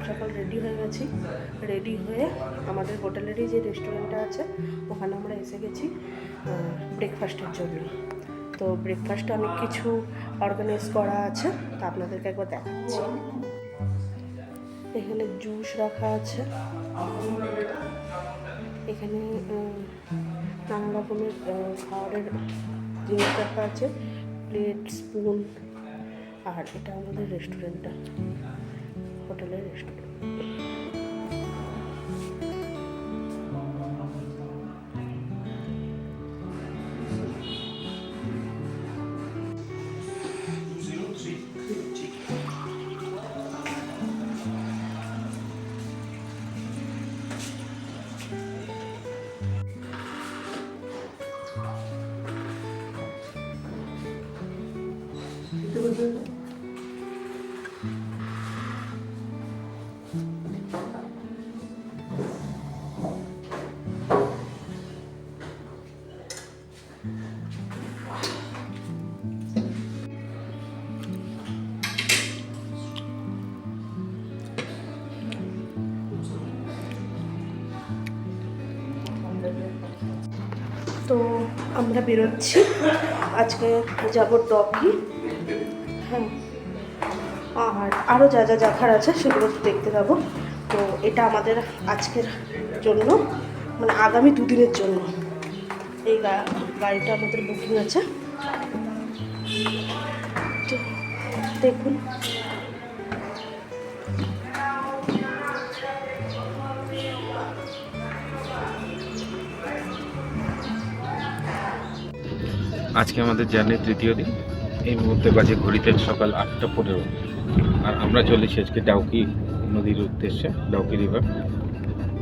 সকাল রেডি হয়ে গেছি। রেডি হয়ে আমাদের হোটেলেরই যে রেস্টুরেন্টটা আছে ওখানে আমরা এসে গেছি ব্রেকফাস্টের জন্য। তো ব্রেকফাস্টে অনেক কিছু অর্গানাইজ করা আছে, তা আপনাদেরকে একবার দেখাচ্ছি। এখানে জুস রাখা আছে, এখানে নানা রকমের খাবারের জিনিস রাখা আছে, প্লেট, স্পুন। আর এটা আমাদের রেস্টুরেন্টটা, হোটেলের রেস্টুরেন্ট। তো আমরা বেরোচ্ছি, আজকে যাব ডকি। হ্যাঁ, আর আরও যা যা দেখার আছে সেগুলো দেখতে যাবো। তো এটা আমাদের আজকের জন্য, মানে আগামী দুদিনের জন্য এই গাড়িটা আমাদের বুকিং আছে। তো দেখুন, আজকে আমাদের জার্নির তৃতীয় দিন। এই মুহূর্তে বাজে ঘড়িতে সকাল 8:15, আর আমরা চলেছি আজকে ডাউকি নদীর উদ্দেশ্যে, ডাউকি রিভার।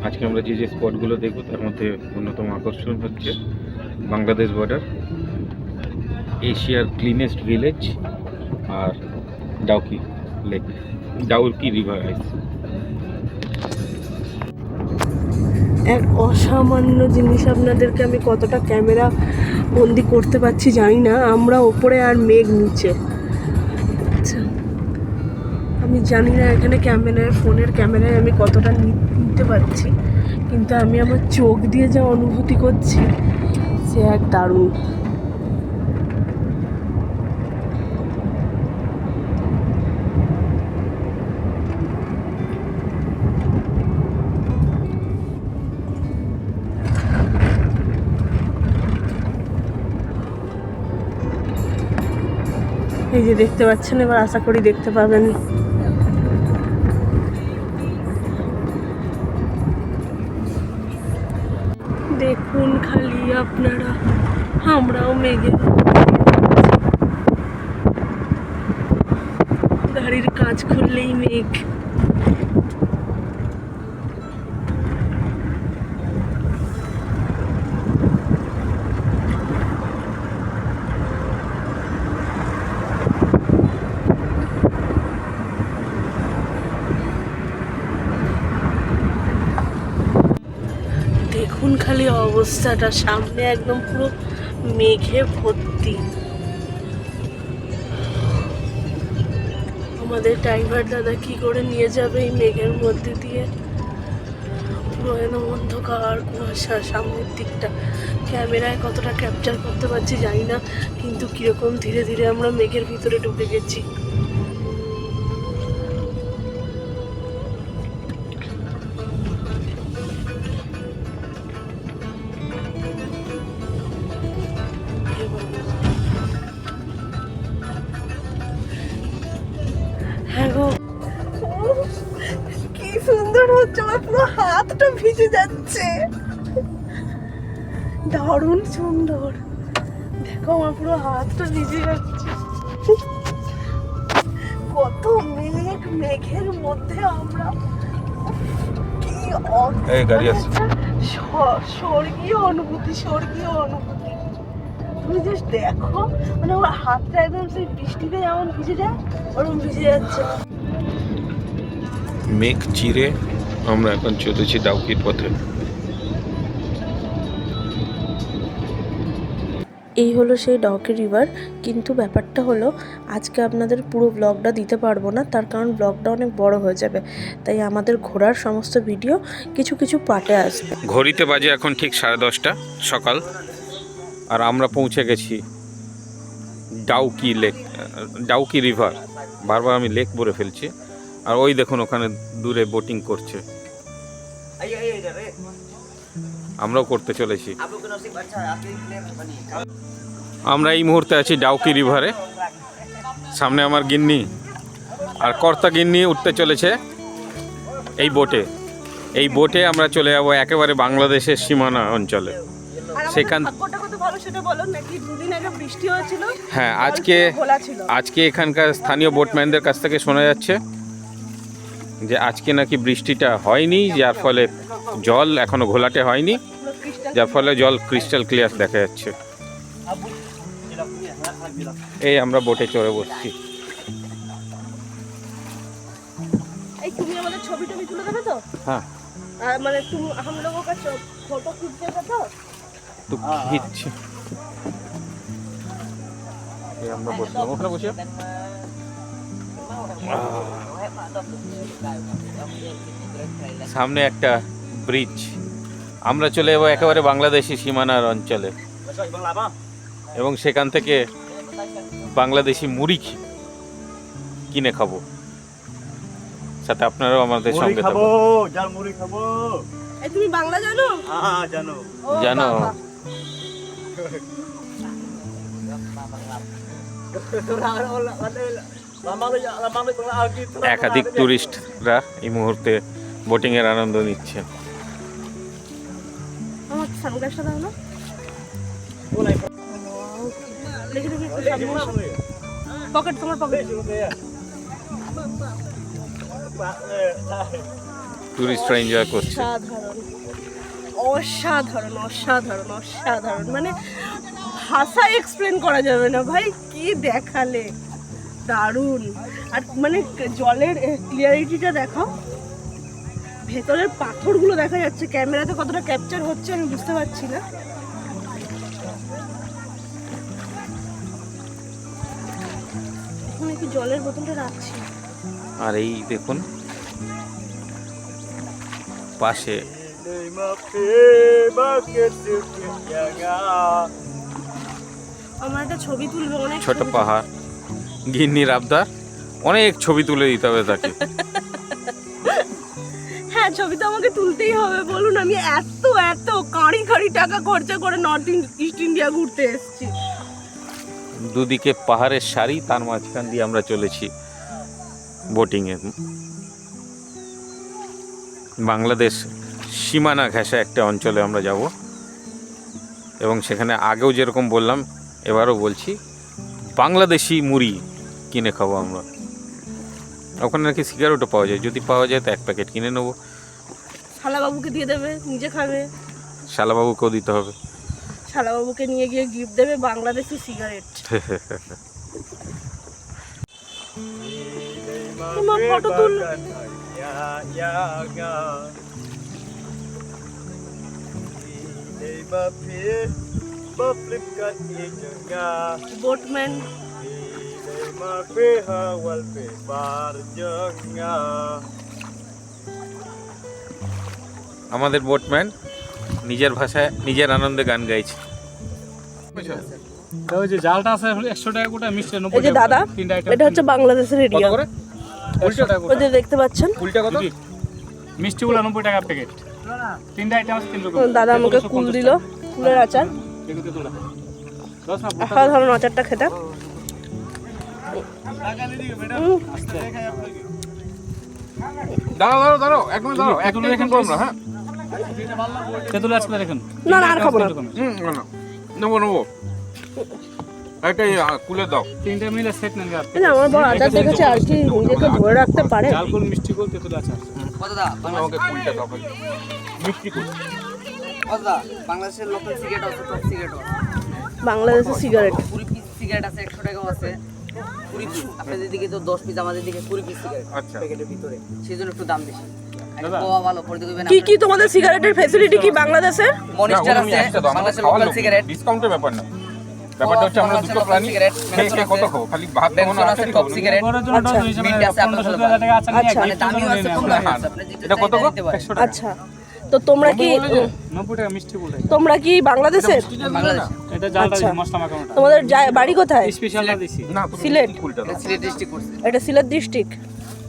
আজকে আমরা যে যে স্পটগুলো দেখব তার মধ্যে অন্যতম আকর্ষণ হচ্ছে বাংলাদেশ বর্ডার, এশিয়ার ক্লিনেস্ট ভিলেজ, আর ডাউকি লেক, ডাউকি রিভার আইস। এক অসামান্য জিনিস আপনাদেরকে আমি কতটা ক্যামেরা বন্দি করতে পারছি জানি না। আমরা ওপরে আর মেঘ নিচে। আচ্ছা, আমি জানি না এখানে ফোনের ক্যামেরায় আমি কতটা নিতে পারছি, কিন্তু আমি আমার চোখ দিয়ে যা অনুভূতি করছি সে এক দারুণ। এই যে দেখতে পাচ্ছেন, এবার আশা করি দেখতে পাবেন। দেখুন খালি আপনারা, আমরাও মেঘে, গাড়ির কাঁচ খুললেই মেঘ। দেখুন খালি অবস্থাটা, সামনে একদম পুরো মেঘে ভর্তি। আমাদের ড্রাইভার দাদা কি করে নিয়ে যাবে এই মেঘের মধ্যে দিয়ে? পুরো একদম অন্ধকার কুয়াশা সামনের দিকটা। ক্যামেরায় কতটা ক্যাপচার করতে পারছি জানি না, কিন্তু কিরকম ধীরে ধীরে আমরা মেঘের ভিতরে ঢুকে গেছি। হ্যাঁ গো, কি সুন্দর হচ্ছে, আমার পুরো হাতটা ভিজে যাচ্ছে। দারুণ সুন্দর, দেখো আমার পুরো হাতটা ভিজে যাচ্ছে। কত মেঘ, মেঘের মধ্যে আমরা, কি স্বর্গীয় অনুভূতি, স্বর্গীয় অনুভূতি। তুমি জাস্ট দেখো, মানে আমার হাতটা একদম সেই বৃষ্টিতে যেমন ভিজে যায় ওরকম ভিজে যাচ্ছে। মেঘ চিরে আমরা এখন চলেছি ডাউকির পথে। এই হলো সেই ডাউকি রিভার। কিন্তু ব্যাপারটা হলো আজকে আপনাদের পুরো ব্লগটা দিতে পারবো না, তার কারণ ব্লগটা অনেক বড় হয়ে যাবে। তাই আমাদের ঘোরার সমস্ত ভিডিও কিছু কিছু পার্টে আসবে। ঘড়িতে বাজে এখন ঠিক 10:30 সকাল, আর আমরা পৌঁছে গেছি ডাউকি লেক, ডাউকি রিভার। বারবার আমি লেক বলে ফেলছি। আর ওই দেখুন ওখানে দূরে বোটিং করছে, আমরাও করতে চলেছি। আমরা এই মুহূর্তে আছি ডাউকি রিভারে। সামনে আমার গিন্নি আর কর্তা গিন্নি উঠতে চলেছে এই বোটে। এই বোটে আমরা চলে যাব একেবারে বাংলাদেশের সীমানা অঞ্চলে। সেখান হ্যাঁ, আজকে এখানকার স্থানীয় বোটম্যানদের কাছ থেকে শোনা যাচ্ছে যে আজকে নাকি বৃষ্টিটা হয়নি, যার ফলে জল এখনো ঘোলাটে হয়নি, যার ফলে জল ক্রিস্টাল ক্লিয়ার দেখা যাচ্ছে। এই আমরা বোটে চড়ে বসছি। এই তুমি আমাদের ছবি টবি তুলে দেবে তো? হ্যাঁ, মানে তুমি हम लोगों का फोटो खींच देगा तो? তো খিচ্ছি। এই আমরা বসলাম, ওখানে বসে সামনে একটা ব্রিজ। আমরা চলে যাবো একেবারে বাংলাদেশি সীমানার অঞ্চলে, এবং সেখান থেকে বাংলাদেশি মুড়ি কিনে খাবো। সাথে আপনারাও আমাদের সঙ্গে খাবো, জাল মুড়ি খাবো। এই তুমি বাংলা জানো? হ্যাঁ জানো। জানো? একাধিক টুরিস্টরা এই মুহূর্তে বোটিং এর আনন্দ নিচ্ছে। আমার সানগ্লাসটা দাও না। পকেট, তোমার পকেট। টুরিস্টরা এনজয় করছে। অসাধারণ অসাধারণ অসাধারণ, মানে ভাষায় এক্সপ্লেন করা যাবে না ভাই, কি দেখালে, দারুণ। আর মানে জলের ক্লিয়ারিটিটা দেখাও, ভেতরের পাথরগুলো দেখা যাচ্ছে। ক্যামেরাতে কতটা ক্যাপচার হচ্ছে আমি বুঝতে পারছি না। এখন একটু জলের বোতলটা রাখছি। আর এই দেখুন পাশে আমার একটা ছবি তুলবে, অনেক ছোট পাহাড়। গিন্নির আবদার, অনেক ছবি তুলে দিতে হবে তাকে। হ্যাঁ, ছবি তো আমাকে তুলতেই হবে, বলুন। আমি এত এত কাঁড়ি কাঁড়ি টাকা খরচা করে নর্থ ইস্ট ইন্ডিয়া ঘুরতে এসেছি। দুদিকে পাহাড়ের সারি, তার মাঝখান দিয়ে আমরা চলেছি বোটিং এ। বাংলাদেশ সীমানা ঘেঁষা একটা অঞ্চলে আমরা যাব, এবং সেখানে আগেও যেরকম বললাম এবারও বলছি, বাংলাদেশি মুড়ি কিনে খাবো আমরা। ওখানে নাকি সিগারেটও পাওয়া যায়, যদি পাওয়া যায় তো এক প্যাকেট কিনে নেবো। শালাবাবুকে দিয়ে দেবে, নিজে খাবে। শালাবাবুকেও দিতে হবে। শালাবাবুকে নিয়ে গিয়ে গিফট দেবে বাংলাদেশি সিগারেট। তোমার ফটো তুল। बोटमैन আমাদের বোটম্যান নিজের ভাষায় নিজের আনন্দে গান গাইছে। ওই যে জালটা আছে 100 টাকা গোটা, মিষ্টি 90 এই যে দাদা, এটা হচ্ছে বাংলাদেশের এরিয়া। ওই যে দেখতে পাচ্ছেন, কুলটা কত? মিষ্টিগুলো 90 টাকা প্যাকেট। তিনটা আইটেম আছে, 3 রকম। দাদা আমাকে কুল দিল, কুলের আচার। অসাধারণ আচারটা খেতে। দাঁড়াও দাঁড়াও দাঁড়াও, এক মিনিট দাঁড়াও, এক মিনিট দেখেন আমরা। হ্যাঁ, তেতুল আজকে দেখুন। না না, আর খাবো না। নেবো নেবো, এটাই কুলে দাও। তিনটা মিলে সেট নেন। আমার বড় আচার দেখেছে আর কি নিজেকে ধরে রাখতে পারে। জাল কুল, মিষ্টি কুল, তেতুল আচার। আমাকে কুলটা দাও ভাই, মিষ্টি কুল। বাংলাদেশের লোকাল সিগারেট আছে, টপ সিগারেট আছে। বাংলাদেশের সিগারেট 20 পিস সিগারেট আছে, 100 টাকাও আছে। 20 পিস আপনাদের দিকে তো 10 পিস, আমাদের দিকে 20 পিস সিগারেট আচ্ছা, প্যাকেটের ভিতরে, সেজন্য একটু দাম বেশি। কোয়া ভালো পড়তে দিবেন। কি কি তোমাদের সিগারেটের ফ্যাসিলিটি কি বাংলাদেশের? মনিস্টার আছে, বাংলাদেশের লোকাল সিগারেট। ডিসকাউন্টের ব্যাপার না। ব্যাপারটা হচ্ছে আমরা দুটো প্ল্যানিং সিগারেট, খেয়ে খেয়ে কত খাবো, খালি ভাত খাবো না, আছে, টপ সিগারেট, বড় জন্য আচ্ছা। ডোজ হিসেবে মিন্ট আছে, আপনার 15-16 টাকা আছে আচ্ছা। মানে দামিও আছে, কম দামিও আছে, আপনি যেটা এটা কত চাইতে গো? নিতে পারেন। 100 টাকা। আচ্ছা, তো তোমরা কি 90 টাকা মিষ্টি কুলটা। তোমরা কি বাংলাদেশের? বাংলাদেশ এটা জালটা আচ্ছা। দিছি, মশলা মাখানোটা। তোমাদের বাড়ি কোথায়? স্পেশালটা দিছি। না তুমি সিলেট। কুলটা দাও। সিলেট ডিস্ট্রিক্ট করছে। এটা সিলেট ডিস্ট্রিক্ট।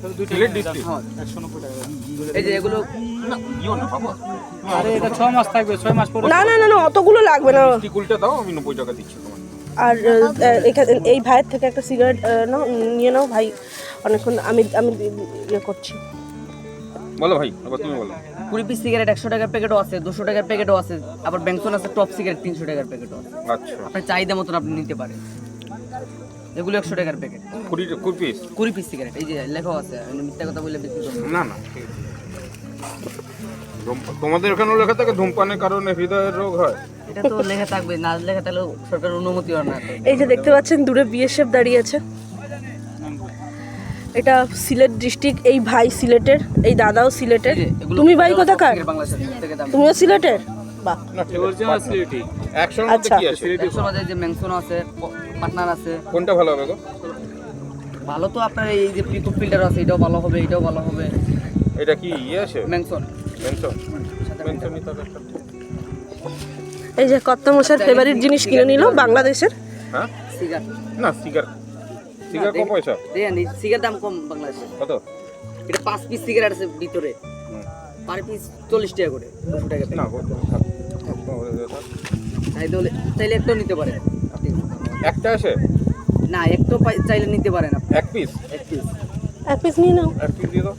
তাহলে দুইটা সিলেট নিয়ে যাও। district? হ্যাঁ, 190 টাকা। এই যে এগুলো না ইও না বাবা, আরে এটা 6 মাস থাকবে, 6 মাস পরে না না না না, অতগুলো লাগবে না। মিষ্টি কুলটা দাও, আমি 90 টাকা দিচ্ছি তোমার। আর এখানে এই ভাইয়ের থেকে একটা সিগারেট নাও, নিয়ে নাও ভাই, অনেকক্ষণ আমি আমি ইয়ে করছি। বলো ভাই, আবার তুমি বলো। 20 পিস সিগারেট 100 টাকার প্যাকেটও আছে, 200 টাকার প্যাকেটও আছে, আবার ব্যাংসন আছে, টপ সিগারেট 300 টাকার প্যাকেটও আছে। আচ্ছা, আপনার চাহিদা মতন আপনি নিতে পারেন। এগুলো 100 টাকার প্যাকেট, 20 পিস? 20 পিস সিগারেট, এই যে লেখা আছে, আমি মিথ্যা কথা বলে বিক্রি করব না। না না ঠিক আছে। তোমাদের এখানেও লেখা থাকে ধূমপানের কারণে হৃদয়ের রোগ হয়? এটা তো লেখা থাকবে, না লেখা তাহলে সরকার অনুমতি হয় না। এই যে দেখতে পাচ্ছেন দূরে বিএসএফ দাঁড়িয়ে আছে, এটা সিলেট ডিস্ট্রিক্ট। এই ভাই সিলেটের, এই দাদাও সিলেটের। এই যে, এগুলো- তুমি ভাই এগুলো কোথাকার? সিগারেট বাংলাদেশের থেকে দাম। তুমিও সিলেটের? বাহ, না ঠিক আছে, অরিজিনাল সিলেটি। একশোর মধ্যে আচ্ছা। কি আছে? একশোর মধ্যে যে ম্যাংসন আছে, পার্টনার আছে। কোনটা ভালো হবে গো? ভালো তো আপনার এই যে পিকআপ ফিল্টার আছে, এটাও ভালো হবে, এটাও ভালো হবে। এটা কি ইয়ে আছে? ম্যাংসন মেনশন মেনশনই তো একটা। এই যে কত্তা মশার ফেভারিট জিনিস কিনে নিল বাংলাদেশের। হ্যাঁ সিগার, না সিগার, সিগার কত পয়সা? দেখেন এই সিগার দাম কম বাংলাদেশে। কত? এটা 5 পিস সিগারেট আছে ভিতরে, হুম। পার পিস 40 টাকা করে, 200 টাকা না প্যাকেট। গো, থাক। চাইলে একটাও নিতে পারেন আপনি। একটা আছে? না, একটাও চাইলে নিতে পারেন আপনি, এক পিস? এক পিস। এক পিস নিয়ে নাও। এক পিস দিয়ে দাও।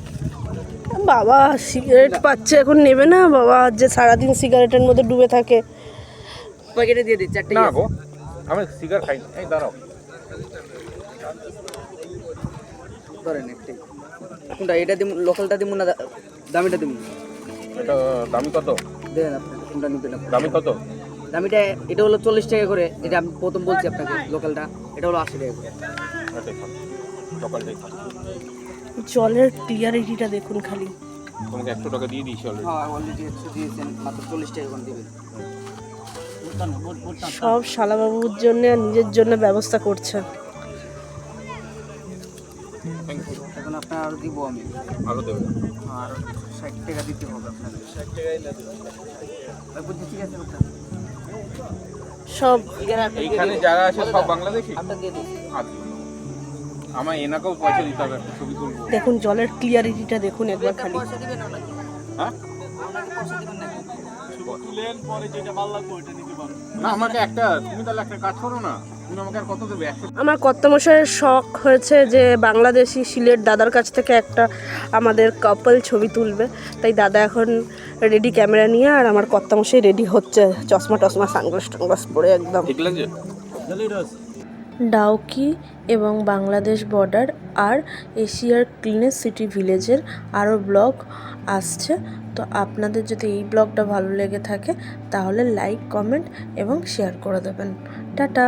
বাবা সিগারেট পাচ্ছে, এখন নেবে না বাবা, যে সারাদিন সিগারেটের মধ্যে ডুবে থাকে। প্যাকেটে দিয়ে দিই চারটে। না গো, আমি সিগার খাই না। এই দাঁড়াও, ধরেন একটাই। কোনটা? এটা দিমু, লোকালটা দিমু না দামিটা দিমু? এটা দামি কত? দেখেন আপনি কোনটা নিবেন আপনি। দামি কত? দামিটা এটা হলো 40 টাকা করে, যেটা আমি প্রথম বলছি আপনাকে, লোকালটা এটা হলো 80 টাকা করে। এটাই খান, সকালটাই খান। জলের ক্লিয়ারিটিটা দেখুন খালি। তোমাকে 100 টাকা দিয়ে দিয়েছি অলরেডি। হ্যাঁ, অলরেডি 100 দিয়েছেন, মাত্র 40 টাকা করে দিবেন। সব শালাবাবুর জন্য আর নিজের জন্য ব্যবস্থা করছে। Thank you. এখন আপনার আরো দিব আমি, আরো দেবেন? আর 60 টাকা দিতে হবে আপনাকে। 60 টাকাই লাগে। ঠিক আছে ওটা। সব এইখানে যারা আছে সব বাংলাদেশি? আপনার দিয়ে দিই। আচ্ছা, আমার এনাকেও পয়সা দিতে হবে, একটা ছবি তুলবো। দেখুন জলের ক্লিয়ারিটিটা দেখুন একবার খালি। পয়সা দিবেন ওনাকে? হ্যাঁ ওনাকে পয়সা দিবেন নাকি? তুলেন পরে যেটা ভালো লাগবে ওটা নিতে পারো। না, আমাকে একটা, তুমি তাহলে একটা কাজ করো না, তুমি আমাকে আর কত দেবে? 100? আমার কর্তামশাইয়ের শখ হয়েছে যে বাংলাদেশি সিলেট দাদার কাছ থেকে একটা আমাদের কাপল ছবি তুলবে, তাই দাদা এখন রেডি ক্যামেরা নিয়ে, আর আমার কর্তামশাই রেডি হচ্ছে চশমা টশমা সানগ্লাস টানগ্লাস পরে একদম। ঠিক লাগছে? ডাউকি এবং বাংলাদেশ বর্ডার আর এশিয়ার ক্লিনেস্ট সিটি ভিলেজের আরও ব্লগ আসছে। তো আপনাদের যদি এই ব্লগটা ভালো লেগে থাকে তাহলে লাইক, কমেন্ট এবং শেয়ার করে দেবেন। টাটা।